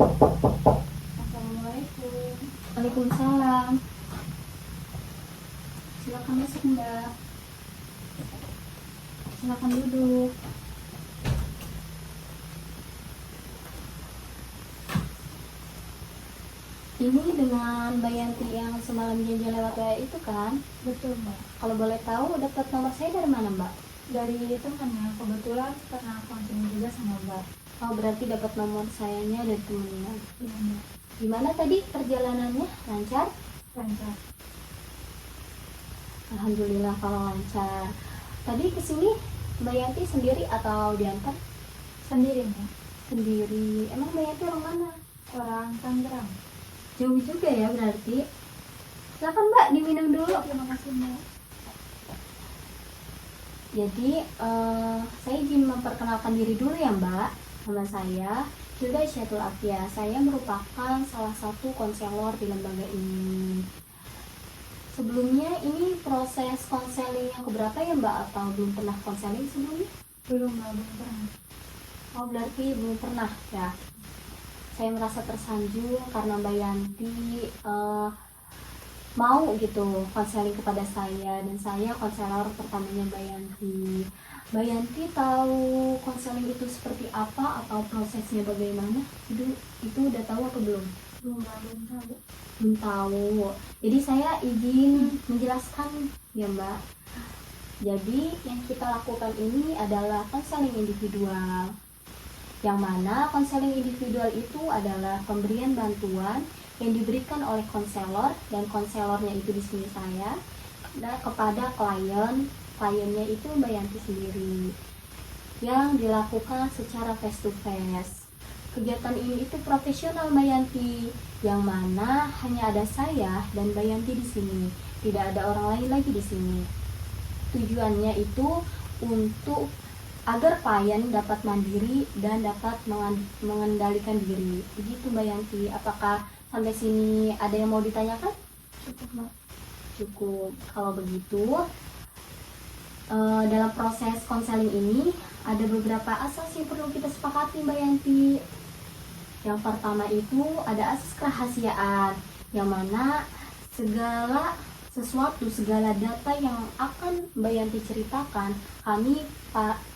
Assalamualaikum. Waalaikumsalam. Silakan masuk, Mbak. Silakan duduk. Ini dengan Mbak Yanti yang semalam janji lewat WA itu kan? Betul, Mbak. Kalau boleh tahu dapat nomor saya dari mana, Mbak? Dari temannya, kebetulan pernah konsul juga sama Mbak. Oh, berarti dapat nomor sayanya dari temennya. Iya, Mbak. Gimana tadi perjalanannya? Lancar? Lancar. Alhamdulillah kalau lancar. Tadi kesini Mbak Yanti sendiri atau diantar? Sendiri, Mbak. Sendiri. Emang Mbak Yanti orang mana? Orang Tangerang. Jauh juga ya berarti. Silakan Mbak diminum dulu. Terima kasih, Mbak. Jadi saya izin memperkenalkan diri dulu ya Mbak. Nama saya Hilda Syatul Afia. Saya merupakan salah satu konselor di lembaga ini. Sebelumnya ini proses konseling yang keberapa ya Mbak? Atau belum pernah konseling sebelumnya? Belum, Mbak. Belum pernah. Oh berarti belum pernah ya. Saya merasa tersanjung karena Mbak Yanti mau gitu konseling kepada saya, dan saya konselor pertamanya Mbak Yanti. Mbak Yanti tahu konseling itu seperti apa atau prosesnya bagaimana? Itu udah tahu atau belum? Belum, Mbak. Belum tahu. Belum tahu. Jadi saya izin menjelaskan ya Mbak. Jadi yang kita lakukan ini adalah konseling individual. Yang mana konseling individual itu adalah pemberian bantuan yang diberikan oleh konselor, dan konselornya itu di sini saya, dan kepada kliennya itu Mbak Yanti sendiri, yang dilakukan secara face to face. Kegiatan ini itu profesional Mbak Yanti, yang mana hanya ada saya dan Mbak Yanti di sini, tidak ada orang lain lagi di sini. Tujuannya itu untuk agar klien dapat mandiri dan dapat mengendalikan diri. Begitu Mbak Yanti. Apakah sampai sini ada yang mau ditanyakan? Cukup, Mbak. Cukup. Kalau begitu, dalam proses konseling ini ada beberapa asas yang perlu kita sepakati Mbak Yanti. Yang pertama itu ada asas kerahasiaan, yang mana segala data yang akan Mbak Yanti ceritakan,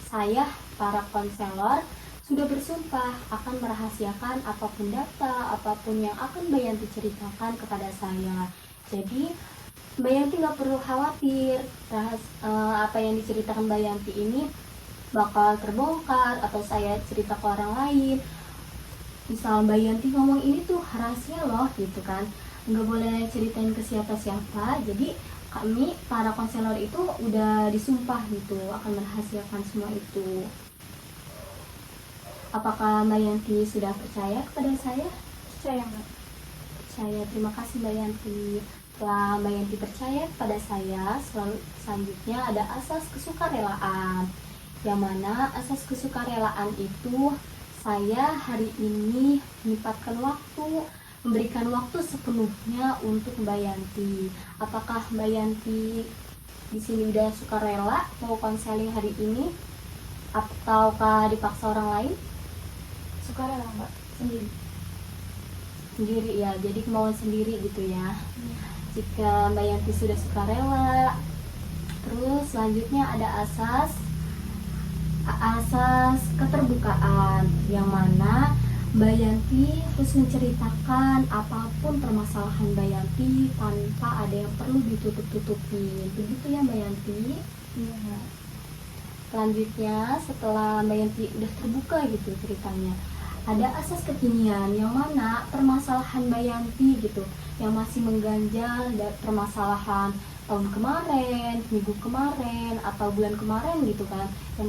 saya para konselor sudah bersumpah akan merahasiakan apapun data, apapun yang akan Mbak Yanti ceritakan kepada saya. Jadi Mbak Yanti nggak perlu khawatir apa yang diceritakan Mbak Yanti ini bakal terbongkar atau saya cerita ke orang lain. Misal Mbak Yanti ngomong ini tuh rahasia loh gitu kan, nggak boleh ceritain ke siapa-siapa. Jadi kami para konselor itu udah disumpah gitu akan merahasiakan semua itu. Apakah Mbak Yanti sudah percaya kepada saya? Percaya, Mbak. Percaya. Terima kasih Mbak Yanti. Setelah Mbak Yanti percaya kepada saya, selanjutnya ada asas kesukarelaan, yang mana asas kesukarelaan itu saya hari ini menyempatkan waktu, memberikan waktu sepenuhnya untuk Mbak Yanti. Apakah Mbak Yanti di sini udah sukarela mau konseling hari ini, ataukah dipaksa orang lain? Sukarela, Mbak. Sendiri. Sendiri ya, jadi kemauan sendiri gitu ya. Jika Mbak Yanti sudah sukarela, terus selanjutnya ada asas keterbukaan, yang mana Mbak Yanti harus menceritakan apapun permasalahan Mbak Yanti tanpa ada yang perlu ditutup-tutupin. Begitu ya Mbak Yanti? Iya, Mbak. Selanjutnya setelah Mbak Yanti udah terbuka gitu ceritanya, ada asas kekinian, yang mana permasalahan Mbak Yanti gitu yang masih mengganjal, permasalahan tahun kemarin, minggu kemarin, atau bulan kemarin gitu kan, yang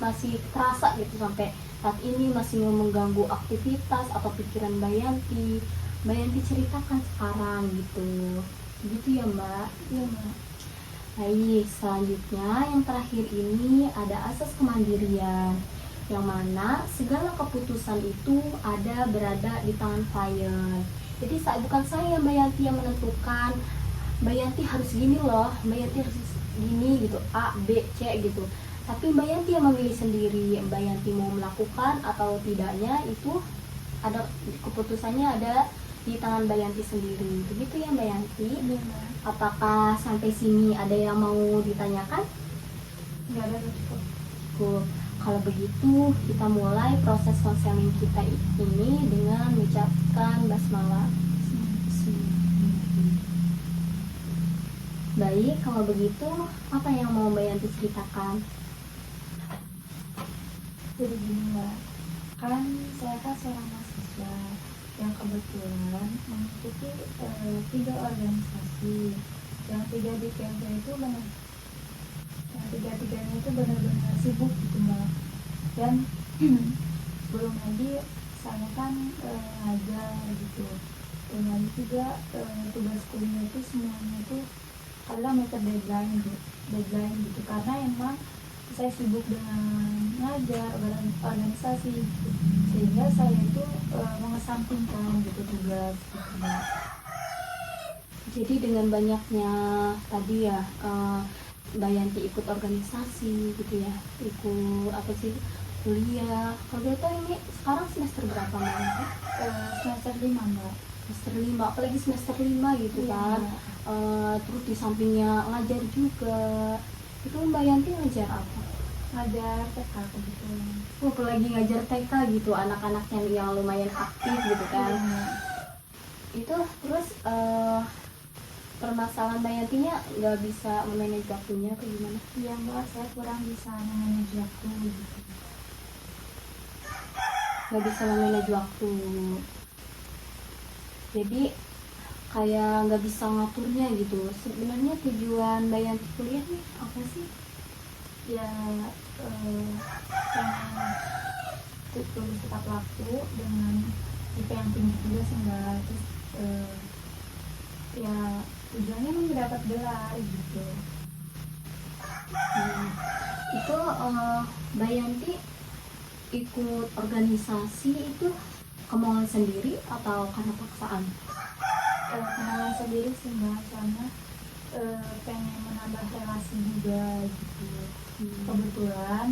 masih terasa gitu sampai saat ini, masih mengganggu aktivitas atau pikiran Mbak Yanti. Mbak Yanti ceritakan sekarang gitu. Begitu ya Mbak? Iya, Mbak. Baik, selanjutnya yang terakhir ini ada asas kemandirian, yang mana segala keputusan itu berada di tangan klien. Jadi bukan saya Mbak Yanti yang menentukan Mbak Yanti harus gini loh, Mbak Yanti harus gini gitu, A, B, C gitu. Tapi Mbak Yanti yang memilih sendiri, Mbak Yanti mau melakukan atau tidaknya itu ada keputusannya ada di tangan Mbak Yanti sendiri. Begitu ya Mbak Yanti? Iya, Mbak. Apakah sampai sini ada yang mau ditanyakan? Nggak ada, cukup. Cukup. Kalau begitu kita mulai proses konseling kita ini dengan mengucapkan basmalah. Baik, kalau begitu apa yang mau Mbak Yanti ceritakan? Jadi gini, Mbak, kan saya kan seorang mahasiswa yang kebetulan mengikuti 3 organisasi. Yang 3 di KMP itu benar, yang 3-tiganya itu benar-benar sibuk gitu, Mbak. Dan belum lagi saya kan ngajar gitu. Dan lagi juga tugas kuliah itu semuanya itu adalah mepet deadline gitu, karena emang saya sibuk dengan ngajar organisasi gitu. Sehingga saya itu mengesampingkan gitu tugas gitu, Mbak. Jadi dengan banyaknya tadi ya Mbak Yanti ikut organisasi gitu ya, ikut apa sih, kuliah. Kalau boleh tahu ini sekarang semester berapa Mbak Yanti? Semester 5, Mbak. Semester 5, apalagi semester 5 gitu Iya, kan. Mbak. Terus di sampingnya ngajar juga. Itu Mbak Yanti ngajar apa? Ngajar TK kebetulan. Apalagi ngajar TK gitu, anak-anak yang lumayan aktif gitu kan. Iya. Itu terus permasalahan Mbak Yantinya nggak bisa memanage waktunya atau gimana? Iya, Mbak, saya kurang bisa memanage waktu gitu. Nggak bisa memanage waktu, jadi kayak nggak bisa ngaturnya gitu. Sebenarnya tujuan Mbak Yanti kuliah nih apa sih? Ya pengen lulus tepat waktu dengan IP yang tinggi juga sih, Mbak. Terus ya tujuannya mendapat gelar gitu. Itu Mbak Yanti ikut organisasi itu kemauan sendiri atau karena paksaan? Kenalan sendiri sih, Mbak, soalnya pengen menambah relasi juga gitu. Kebetulan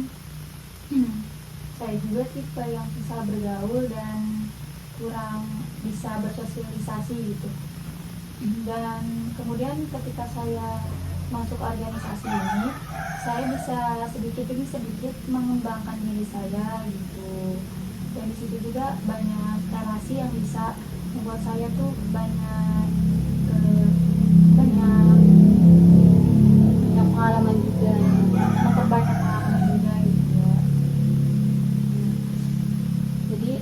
saya juga tipe yang bisa bergaul dan kurang bisa bersosialisasi gitu. Dan kemudian ketika saya masuk organisasi ini, saya bisa sedikit demi sedikit mengembangkan diri saya gitu. Dan di situ juga banyak relasi yang bisa membuat saya tuh banyak Pengalaman juga, memperbanyak pengalaman juga gitu ya. Jadi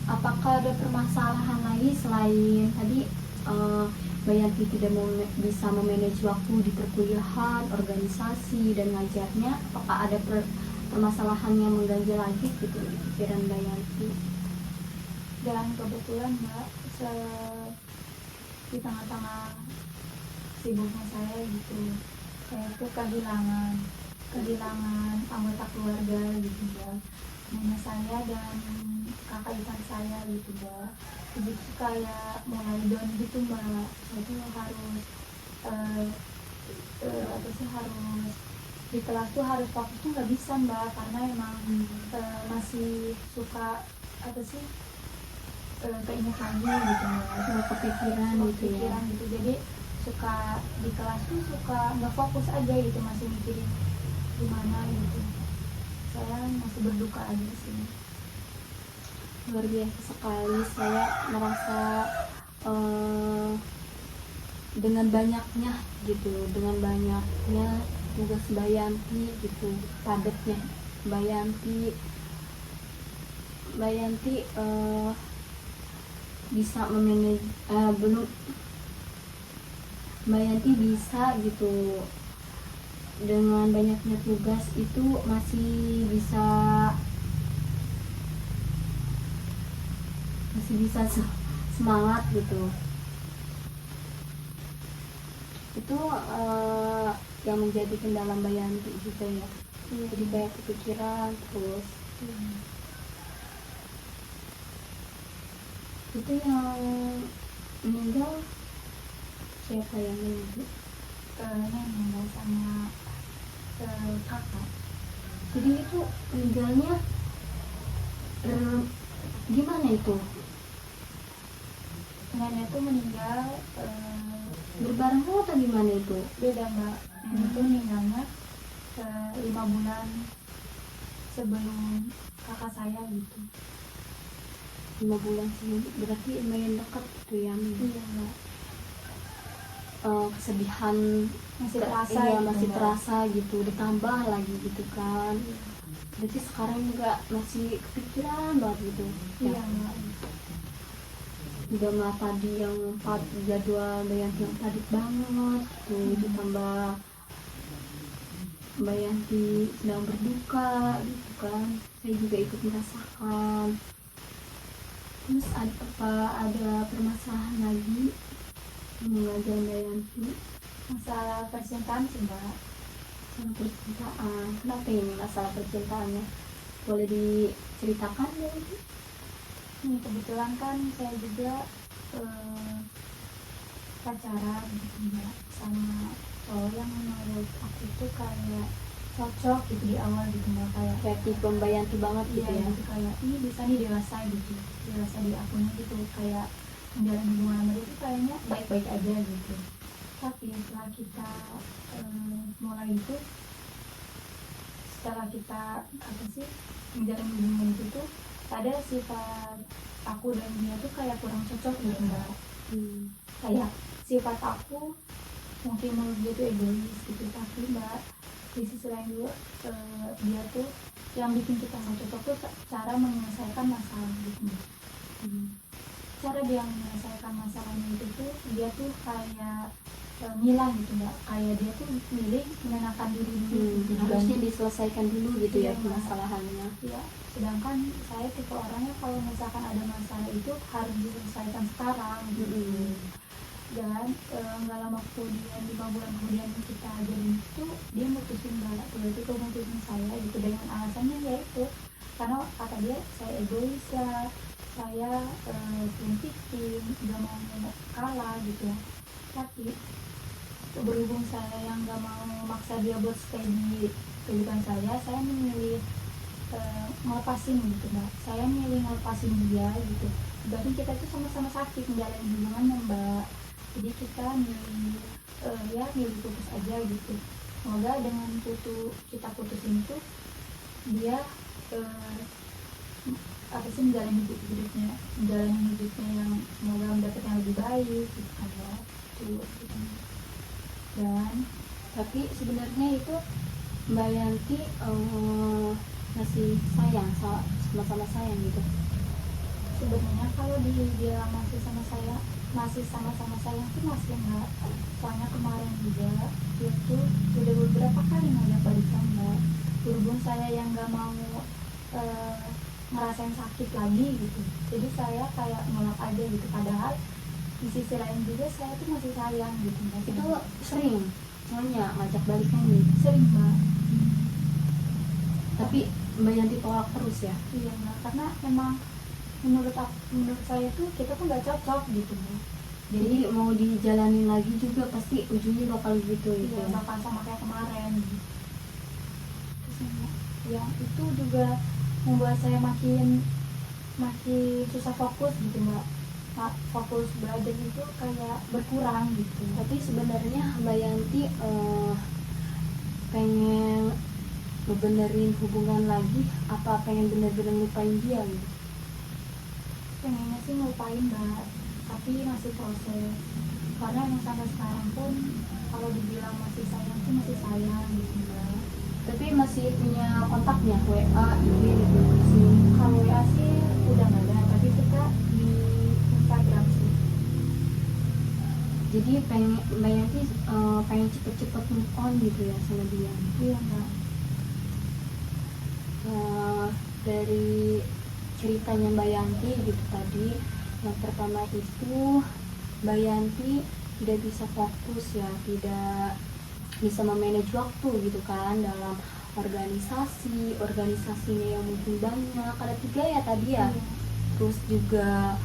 apakah ada permasalahan lagi selain tadi Mbak Yanti tidak bisa memanage waktu di perkuliahan, organisasi, dan ngajarnya? Apakah ada permasalahan yang mengganjal lagi gitu di pikiran Mbak Yanti? Dan kebetulan, Mbak, di tengah-tengah sibuknya saya gitu, saya tuh kehilangan anggota keluarga gitu, Mbak. Nenek saya dan kakak ipar saya gitu, Mbak. Jadi tuh kayak mulai down gitu, Mbak. Saya tuh harus harus di kelas tuh harus fokus tuh nggak bisa, Mbak, karena emang masih suka keinget lagi gitu, Mbak. Kepikiran gitu ya. Gitu. Jadi suka di kelas tuh suka nggak fokus aja gitu, masih mikirin gimana gitu. Saya masih berduka aja sih. Luar biasa sekali, saya merasa dengan banyaknya tugas Mbak Yanti gitu, padatnya Mbak Yanti bisa memanage Mbak Yanti bisa gitu, dengan banyaknya tugas itu masih bisa semangat gitu. Itu yang menjadi kendala Mbak Yanti juga ya. Jadi banyak kepikiran terus. Itu yang meninggal siapa yang meninggal? Nenek sama kakak. Jadi itu meninggalnya gimana itu? nenek tuh meninggal Berbareng atau gimana itu? beda mbak. Nenek tuh meninggalnya 5 bulan sebelum kakak saya gitu. 5 bulan sih, berarti lumayan dekat tuh ya. Iya mbak, Kesedihan masih terasa iya, gitu, masih Mbak. terasa gitu, ditambah lagi gitu kan. Iya. Berarti sekarang juga masih kepikiran banget gitu Iya ya. mbak. Udah nggak tadi yang jadwal Bayanti yang padat banget tuh, ditambah Bayanti sedang berduka gitu kan, saya juga ikut merasakan. Terus ada permasalahan lagi mengajar Bayanti? Masalah percintaan sih mbak. Masalah percintaan, kenapa ini masalah percintaannya? Boleh diceritakan ya itu? Ini kebetulan kan saya juga pacaran gitu mbak sama cowok yang menurut aku tuh kayak cocok gitu di awal gitu mbak, Kayak tipe Bayanti banget gitu iya ya. gitu, kayak ini bisa nih dewasa gitu, dewasa di akunya gitu, kayak menjalin hubungan sama dia tuh kayaknya baik-baik aja gitu. Tapi setelah kita mulai itu, setelah kita apa sih menjalin hubungan itu tuh ada sifat aku dan dia tuh kayak kurang cocok gitu mbak. Kayak sifat aku mungkin menurut dia tuh egois gitu, tapi mbak di sisi lain juga dia tuh yang bikin kita nggak cocok tuh cara menyelesaikan masalah gitu mbak. Cara dia menyelesaikan masalahnya itu tuh dia tuh kayak ngilang gitu mbak, kayak dia tuh milih menenangkan diri dulu gitu. Harusnya diselesaikan dulu gitu ya Iya, Mbak. permasalahannya. Ya, sedangkan saya tipe orangnya kalau misalkan ada masalah itu harus diselesaikan sekarang gitu. Dan nggak lama kemudian, 5 bulan kemudian kita jadi itu, dia mutusin mbak, tiba-tiba mutusin saya gitu dengan alasannya yaitu karena kata dia saya egois ya, saya selingkuhin, nggak mau kalah gitu ya. Tapi berhubung saya yang nggak mau maksa dia buat stay di kehidupan saya memilih ngelepasin gitu mbak. Saya milih ngelepasin dia gitu. Berarti kita tuh sama-sama sakit menjalani hubungannya mbak. Jadi kita milih milih putus aja gitu. Semoga dengan kita putusin itu dia apa sih menjalani hidupnya yang semoga mendapat yang lebih baik gitu kan ya. Gitu. Dan Tapi sebenarnya itu Mbak Yanti masih sayang sama-sama sayang gitu. sebenarnya kalau dibilang masih sama-sama sayang sih masih enggak. Soalnya kemarin juga dia tuh udah beberapa kali ngajak balikan mbak. Berhubung saya yang nggak mau ngerasain sakit lagi gitu, jadi saya kayak nolak aja gitu. Padahal di sisi lain juga saya tuh masih sayang gitu mbak. Itu sering soalnya ngajak balikan gitu. sering mbak. Tapi Mbak Yanti tolak terus ya. Iya mbak, karena emang menurut saya tuh kita tuh nggak cocok gitu mbak. Jadi mau dijalanin lagi juga pasti ujungnya bakal gitu gitu. Iya, bakal sama kayak kemarin gitu. Terus yang itu juga membuat saya makin susah fokus gitu mbak. Fokus belajar itu kayak berkurang gitu. Tapi sebenarnya Mbak Yanti pengen ngebenerin hubungan lagi apa pengen bener-bener lupain dia gitu? Pengennya sih ngelupain mbak, tapi masih proses. Karena yang sampai sekarang pun kalau dibilang masih sayang tuh masih sayang gitu mbak. Tapi masih punya kontaknya WA, IG gitu sih. Kalau WA sih udah nggak ada, tapi kita di Instagram sih. Jadi Mbak Yanti pengen cepet-cepet move on gitu ya sama dia. Iya mbak. Dari ceritanya Mbak Yanti gitu tadi, yang pertama itu Mbak Yanti tidak bisa fokus ya, tidak bisa memanage waktu gitu kan dalam organisasinya yang mungkin banyak, ada 3 ya tadi ya. Iya. Terus juga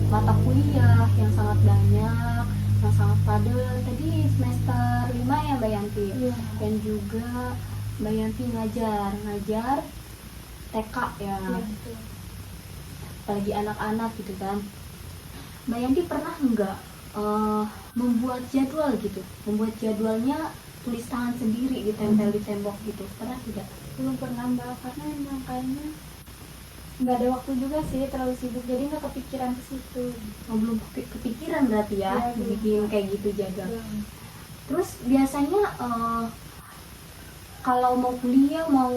mata kuliah yang sangat banyak, yang sangat padat. Tadi semester 5 ya Mbak Yanti. Iya. Dan juga Mbak Yanti ngajar TK ya, Iya betul. apalagi anak-anak gitu kan. Mbak Yanti pernah nggak membuat jadwal gitu, membuat jadwalnya tulis tangan sendiri ditempel di tembok gitu, pernah tidak? Belum pernah Mbak, karena emang kayaknya nggak ada waktu juga sih, terlalu sibuk jadi nggak kepikiran ke situ. Belum kepikiran berarti ya, Ya, belum. bikin kayak gitu jaga. Belum. Terus biasanya kalau mau kuliah, mau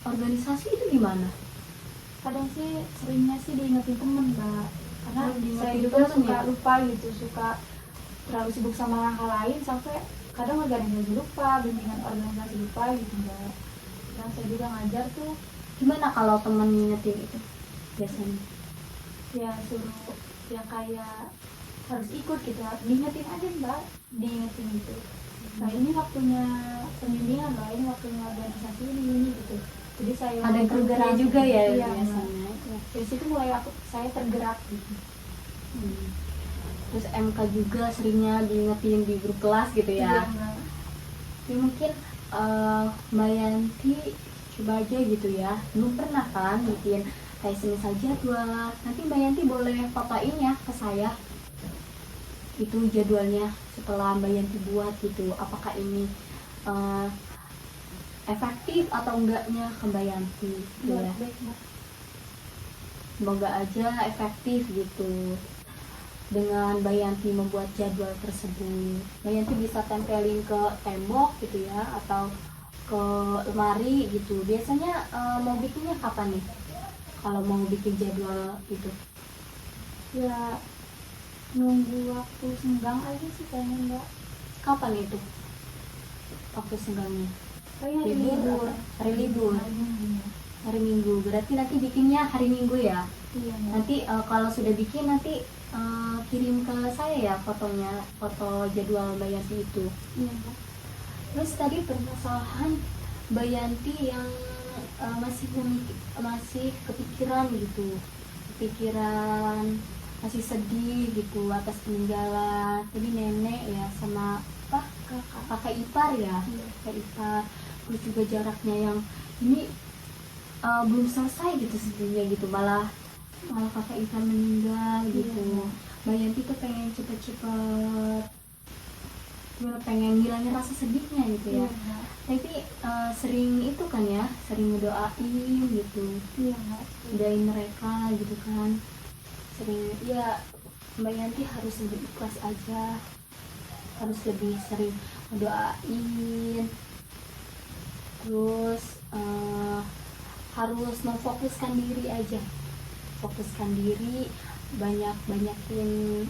organisasi itu gimana? Kadang sih seringnya sih diingetin temen Mbak, karena Diingetin saya juga temen suka ya? lupa gitu, suka terlalu sibuk sama hal lain sampai kadang ngajarin jadi lupa, bimbingan organisasi lupa gitu Mbak. Dan saya juga ngajar tuh Gimana kalau temen ngingetin itu biasanya? ya suruh ya kayak harus ikut gitu, diingetin aja Mbak, diingetin gitu. Nah ini waktunya pembimbingan Mbak, ini waktunya organisasi ini gitu. Jadi saya Ada mulai grupnya tergerak. juga ya Iya, Mbak. biasanya. Dari situ mulai saya tergerak gitu. Hmm. Terus MK juga seringnya diingetin di grup kelas gitu Iya, ya. Mbak. Ya mungkin Mbak Yanti coba aja gitu ya, belum pernah kan bikin kayak semisal jadwal. Nanti Mbak Yanti boleh fotoin ya ke saya itu jadwalnya setelah Mbak Yanti buat gitu, apakah ini eh, efektif atau enggaknya ke Mbak Yanti gitu ya. Baik, Mbak. Semoga aja efektif gitu dengan Mbak Yanti membuat jadwal tersebut. Mbak Yanti bisa tempelin ke tembok gitu ya, atau ke lemari gitu. Biasanya mau bikinnya kapan nih? Kalau mau bikin jadwal itu, Ya nunggu waktu senggang aja sih kayaknya Mbak. kapan itu waktu senggangnya? Kayaknya Libur, hari libur, Hari Minggu, ya. hari Minggu. Berarti nanti bikinnya hari Minggu ya. Iya Mbak. Nanti kalau sudah bikin nanti kirim ke saya ya fotonya, foto jadwal Mbak Yanti itu. Iya Mbak. Terus tadi permasalahan Mbak Yanti yang masih kepikiran gitu, kepikiran, masih sedih gitu atas peninggalan tadi nenek ya, sama apa, kakak ipar ya, Iya. kakak ipar. Terus juga jaraknya yang ini belum selesai gitu sedihnya gitu, malah kakak ipar meninggal gitu. Iya. Mbak Yanti tuh pengen cepet-cepet, pengen ngilangin rasa sedihnya gitu ya. Iya Mbak. Tapi sering itu kan ya, sering ngedoain gitu, Iya Mbak. doain mereka gitu kan. Sering ya, Mbak Yanti harus lebih ikhlas aja, harus lebih sering ngedoain. Terus harus memfokuskan diri aja, fokuskan diri, banyak-banyakin.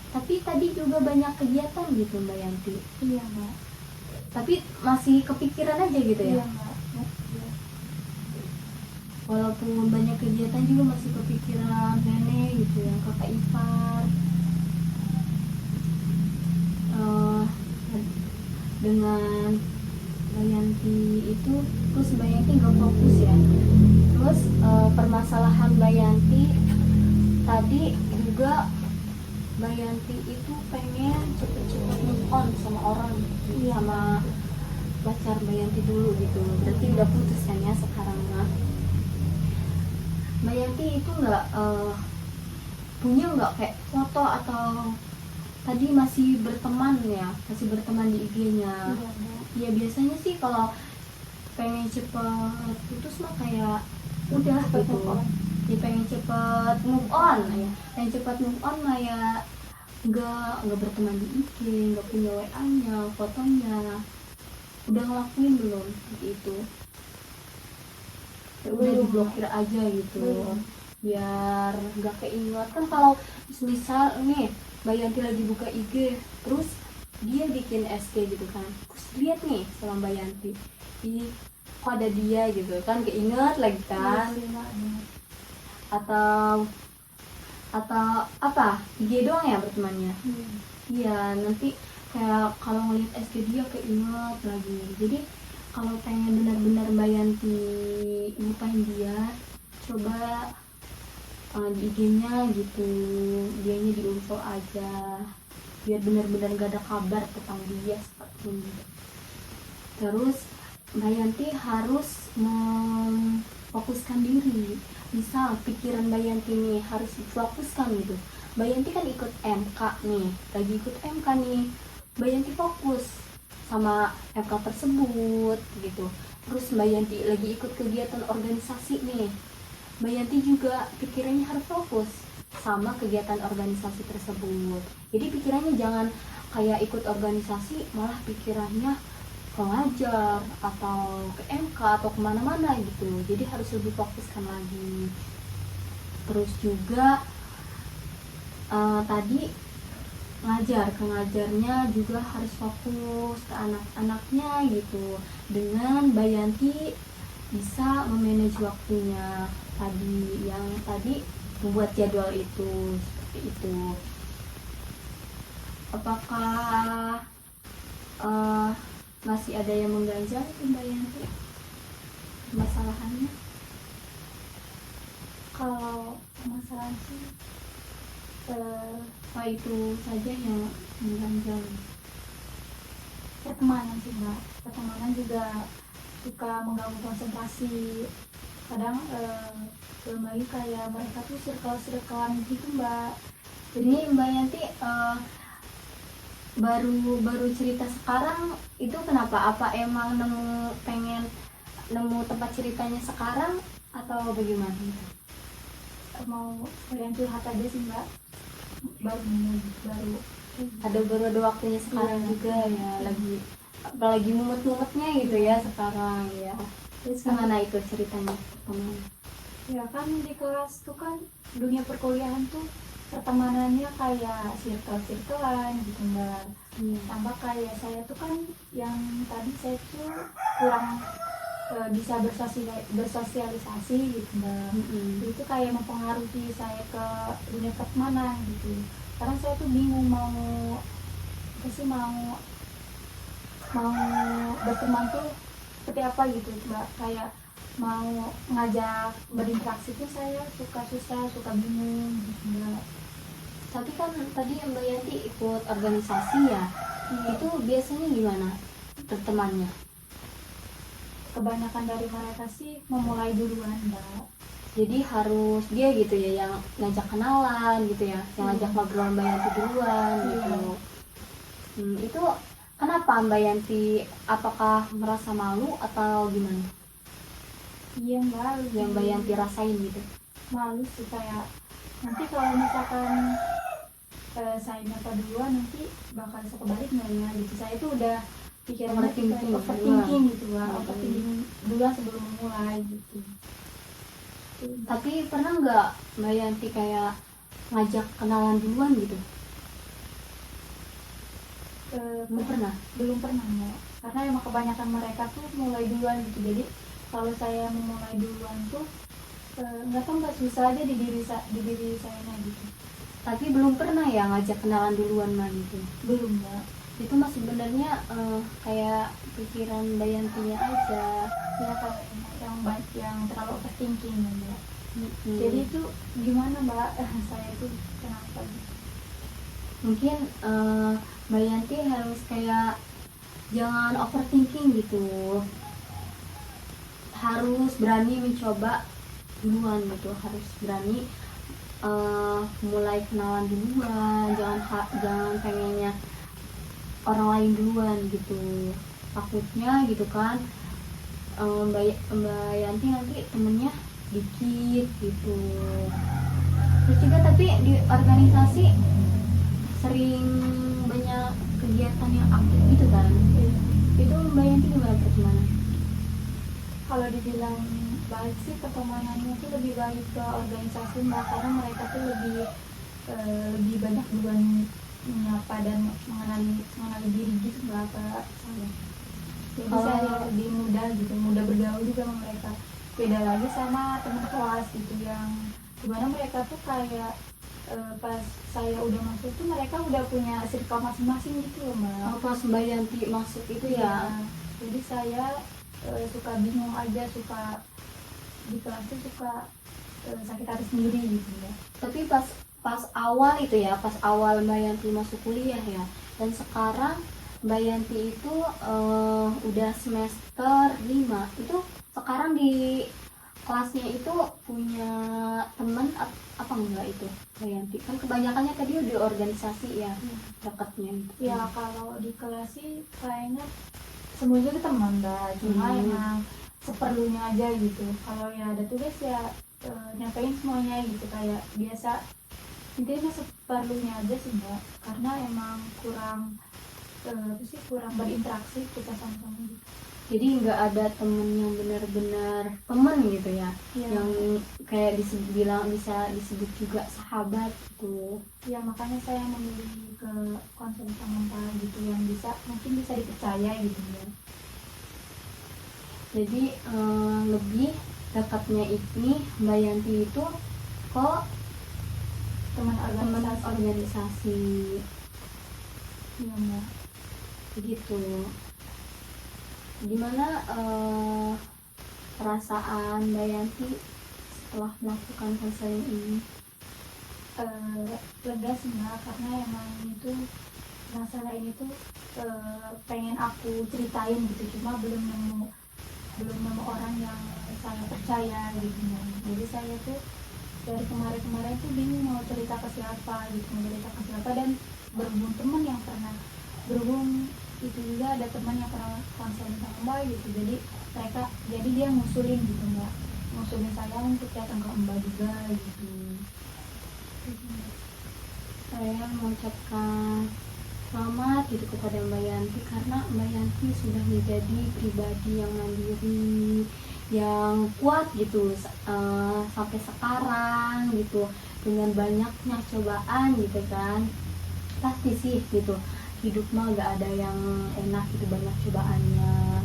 Tapi tadi juga banyak kegiatan gitu Mbak Yanti, Iya Mbak. tapi masih kepikiran aja gitu ya. Iya Mbak. Iya. Walaupun banyak kegiatan juga masih kepikiran nenek gitu ya, kakak ipar. Eh, dengan Mbak Yanti itu, terus Mbak Yanti nggak fokus ya. Terus permasalahan Mbak Yanti tadi juga, Mbak Yanti itu pengen cepet-cepet move on sama orang, sama pacar Mbak Yanti dulu gitu. Berarti udah putus kan ya sekarang mah. Mbak Yanti itu nggak punya nggak kayak foto, atau tadi masih berteman ya, masih berteman di IG-nya. Iya Mbak. Ya biasanya sih kalau pengen cepet putus mah kayak udah Cepet gitu. move on. Dia pengen cepet move on ya, pengen cepet move on mah ya nggak berteman di IG, nggak punya WA-nya, fotonya. Udah ngelakuin belum seperti itu? Ya udah Belum. diblokir aja gitu, Belum. biar nggak keinget. Kan kalau misal nih Mbak Yanti lagi buka IG, terus dia bikin SK gitu kan, terus lihat nih sama Mbak Yanti, ih kok ada dia gitu kan, keinget lagi kan. Iya sih, Mbak. Bener. Atau apa, IG doang ya bertemannya. Iya. Iya, nanti kayak kalau ngeliat SG dia keinget lagi. Jadi kalau pengen benar-benar Mbak Yanti lupain dia, coba di IG-nya gitu, dianya di-unfollow aja, biar benar-benar gak ada kabar tentang dia seperti ini. Terus Mbak Yanti harus memfokuskan diri. Misal pikiran Mbak Yanti ini harus difokuskan gitu, Mbak Yanti kan ikut MK nih, lagi ikut MK nih. Mbak Yanti fokus sama MK tersebut gitu. Terus Mbak Yanti lagi ikut kegiatan organisasi nih. Mbak Yanti juga pikirannya harus fokus sama kegiatan organisasi tersebut. Jadi pikirannya jangan kayak ikut organisasi malah pikirannya ke ngajar atau ke MK atau kemana-mana gitu. Jadi harus lebih fokuskan lagi. Terus juga tadi ngajarnya juga harus fokus ke anak-anaknya gitu. Dengan Mbak Yanti bisa memanage waktunya tadi membuat jadwal itu seperti itu. Apakah masih ada yang mengganjal Mbak Yanti masalahannya? Kalau masalah sih Apa itu saja yang mengganjal? pertemanan sih Mbak. Pertemanan juga suka mengganggu konsentrasi. Kadang belum lagi kayak mereka tuh circle-circlean gitu Mbak. Jadi Mbak Yanti baru cerita sekarang itu kenapa? Apa emang pengen nemu tempat ceritanya sekarang atau bagaimana? Mau kalian curhat aja sih Mbak. Baru Baru ada waktunya sekarang Iya. juga ya, apalagi mumet-mumetnya gitu ya sekarang ya. Terus gimana itu ceritanya teman? ya kan di kelas tuh kan dunia perkuliahan tuh pertemanannya kayak circle-circlean gitu Mbak. Tambah kayak saya tuh kan yang tadi saya tuh kurang bisa bersosialisasi gitu Mbak. Itu kayak mempengaruhi saya ke dunia pertemanan gitu. Karena saya tuh bingung mau berteman tuh seperti apa gitu Mbak. Kayak mau ngajak berinteraksi tuh saya suka susah, suka bingung gitu Mbak. Tapi kan tadi Mbak Yanti ikut organisasi ya, itu biasanya gimana bertemannya? Kebanyakan dari mereka sih memulai duluan Mbak. Jadi harus dia gitu ya yang ngajak kenalan gitu ya, yang ngajak ngobrol Mbak Yanti duluan gitu. Itu kenapa Mbak Yanti? Apakah merasa malu atau gimana? Iya Mbak, Yang Mbak Yanti rasain gitu? malu sih kayak nanti kalau misalkan saya nyapa duluan nanti bakal kebalik nggak ya gitu. Saya itu udah pikirannya overthinking gitu Mbak. Overthinking duluan sebelum memulai gitu. Tapi pernah nggak Mbak Yanti kayak ngajak kenalan duluan gitu? Belum pernah Mbak. Karena emang kebanyakan mereka tuh mulai duluan gitu. Jadi kalau saya memulai duluan tuh nggak tahu Mbak, susah aja di diri saya gitu. Tapi belum pernah ya ngajak kenalan duluan mah gitu? Belum Mbak. Itu mah sebenarnya kayak pikiran Mbak Yantinya aja. Ya kalau yang terlalu overthinking ya Mbak. Jadi itu gimana Mbak? Saya tuh kenapa gitu? Mungkin Mbak Yanti harus kayak jangan overthinking gitu, harus berani mencoba duluan gitu, harus berani mulai kenalan duluan, jangan pengennya orang lain duluan gitu. Takutnya gitu kan Mbak Yanti nanti temennya dikit gitu. Terus juga tapi di organisasi sering banyak kegiatan yang aktif gitu kan. Itu Mbak Yanti gimana pertemanan? Kalau dibilang baik sih pertemanannya tuh lebih baik ke organisasi Mbak, karena mereka tuh lebih banyak duluan menyapa dan mengenali diri gitu Mbak ke saya. Jadi saya lebih mudah bergaul juga sama mereka. Beda lagi sama teman kelas gitu yang dimana mereka tuh kayak pas saya udah masuk tuh mereka udah punya circle masing-masing gitu loh Mbak. Pas Mbak Yanti masuk itu ya. Jadi saya suka bingung aja, suka di kelas tuh suka sakit hati sendiri gitu ya. Tapi pas awal itu ya, pas awal Mbak Yanti masuk kuliah ya, dan sekarang Mbak Yanti itu udah semester 5, itu sekarang di kelasnya itu punya teman apa enggak itu Mbak Yanti? Kan kebanyakannya tadi di organisasi ya dekatnya itu. Ya kalau di kelas sih kayaknya semuanya itu teman Mbak, cuma emang seperlunya aja gitu. Kalau ya ada tugas ya nyampein semuanya gitu, kayak biasa. Intinya seperlunya aja sih Mbak, karena emang kurang kurang berinteraksi kita sama-sama gitu. Jadi nggak ada temen yang benar-benar temen gitu ya, yang kayak bilang bisa disebut juga sahabat gitu. Ya makanya saya memilih ke konsultan mental gitu, yang mungkin bisa dipercaya gitu ya. Jadi lebih dekatnya ini Mbak Yanti itu kok Teman teman organisasi. organisasi Iya Mbak. begitu. Gimana perasaan Mbak Yanti setelah melakukan konseling ini? Lega sih Mbak, karena emang itu masalah ini tuh pengen aku ceritain gitu, cuma belum nemu orang yang saya percaya gitu Mbak. Jadi saya tuh dari kemarin tuh bingung mau cerita ke siapa gitu, dan berhubung itu juga ada teman yang pernah konseling sama Mbak gitu, jadi dia ngusulin gitu Mbak, ngusulin saya untuk datang ke Mbak juga gitu. Saya mengucapkan selamat gitu kepada Mbak Yanti, karena Mbak Yanti sudah menjadi pribadi yang mandiri, yang kuat gitu sampai sekarang gitu, dengan banyaknya cobaan gitu kan. Pasti sih gitu, hidup mah gak ada yang enak gitu, banyak cobaannya.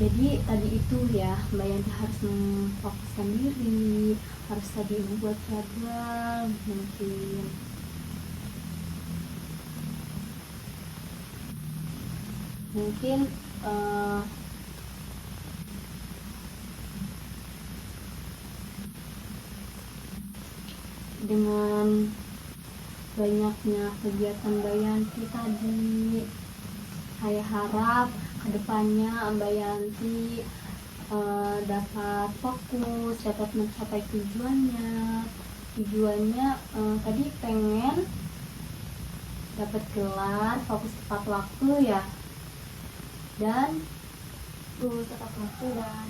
Jadi tadi itu ya Mbak Yanti harus memfokuskan diri, harus tadi membuat jadwal mungkin dengan banyaknya kegiatan Mbak Yanti tadi, saya harap kedepannya Mbak Yanti dapat fokus, dapat mencapai tujuannya. Tadi pengen dapat gelar fokus tepat waktu ya, dan Lulus tepat waktu dan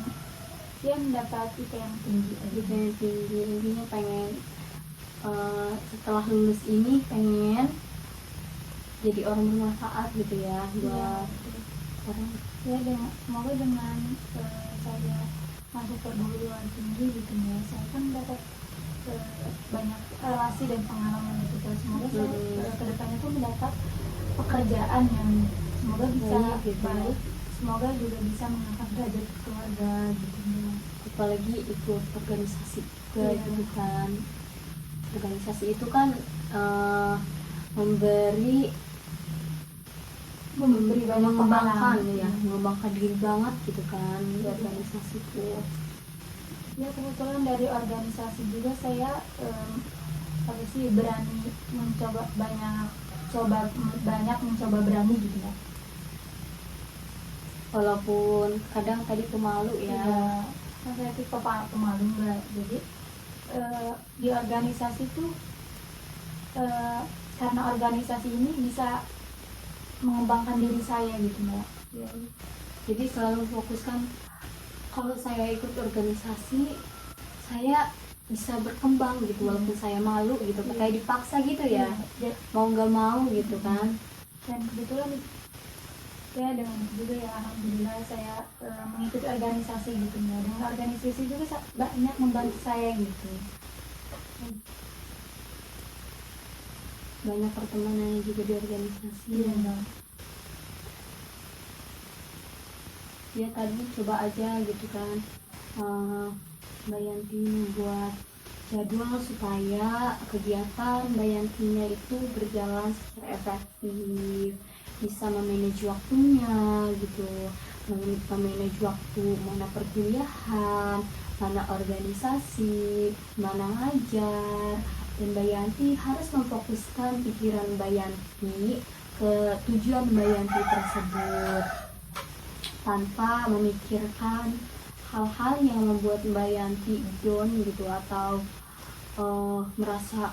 dia mendapat IP yang tinggi. intinya pengen setelah lulus ini pengen jadi orang bermanfaat gitu ya buat orang. Ya, semoga dengan saya masuk perguruan tinggi gitu ya, saya kan dapat banyak relasi dan pengalaman gitu. Semoga saya kedepannya tuh mendapat pekerjaan yang semoga bisa baik, semoga juga bisa mengangkat derajat keluarga gitu ya. Apalagi ikut organisasi juga gitu kan. Organisasi itu kan memberi banyak mengembangkan diri banget gitu kan di organisasi itu. Ya kebetulan dari organisasi juga saya berani mencoba berani gitu ya. Walaupun kadang tadi pemalu ya. Saya tipe pemalu Mbak. Jadi di organisasi tuh karena organisasi ini bisa mengembangkan diri saya gitu Mbak. Ya. Jadi selalu fokuskan, kalau saya ikut organisasi saya bisa berkembang gitu, walaupun saya malu gitu, kayak dipaksa gitu ya, mau nggak mau gitu kan. Dan kebetulan ya dengan itu juga ya alhamdulillah saya mengikuti organisasi gitu ya. Dengan organisasi juga banyak membantu saya gitu. Banyak pertemanannya juga di organisasi. Ya tadi coba aja gitu kan, Mbak Yanti membuat jadwal supaya kegiatan Mbak Yantinya itu berjalan secara efektif, bisa memanage waktunya gitu, memanage waktu mana perkuliahan, mana organisasi, mana ngajar. Dan Mbak Yanti harus memfokuskan pikiran Mbak Yanti ke tujuan Mbak Yanti tersebut, tanpa memikirkan hal-hal yang membuat Mbak Yanti down gitu, atau merasa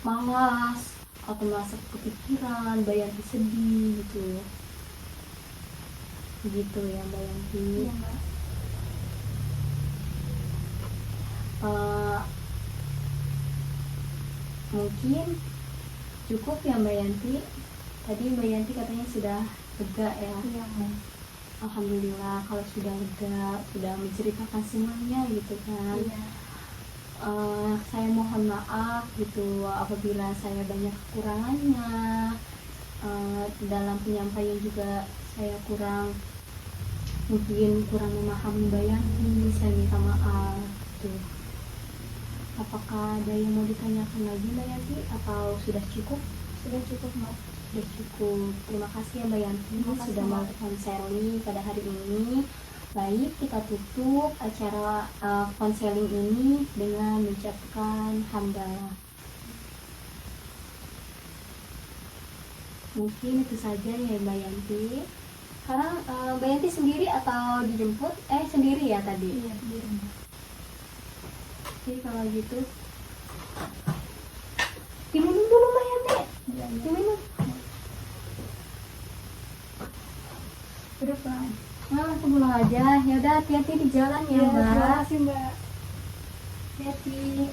malas atau merasa kepikiran, Mbak Yanti sedih gitu ya Mbak Yanti. Iya Mbak. Mungkin cukup ya Mbak Yanti. Tadi Mbak Yanti katanya sudah lega ya. Iya Mbak. Alhamdulillah kalau sudah lega, sudah menceritakan semuanya gitu kan. Iya. Saya mohon maaf gitu apabila saya banyak kekurangannya. Dalam penyampaian juga saya mungkin kurang memahami Mbak Yanti, saya minta maaf gitu. Apakah ada yang mau ditanyakan lagi Mbak Yanti atau sudah cukup? Sudah cukup Mbak. Sudah cukup. Terima kasih ya Mbak Yanti Terima kasih, sudah Mbak. mau konseling pada hari ini. Baik, kita tutup acara konseling ini dengan mengucapkan hamdalah. Mungkin itu saja ya Mbak Yanti. Sekarang Mbak Yanti sendiri atau dijemput? Sendiri ya tadi? Iya, sendiri Mbak. Jadi kalau gitu diminum dulu Mbak Yanti. Iya, iya. Diminum. Udah pulang. Nah, langsung pulang aja. Ya udah, hati-hati di jalan ya, Iya, terima Mbak. kasih Mbak. Hati-hati.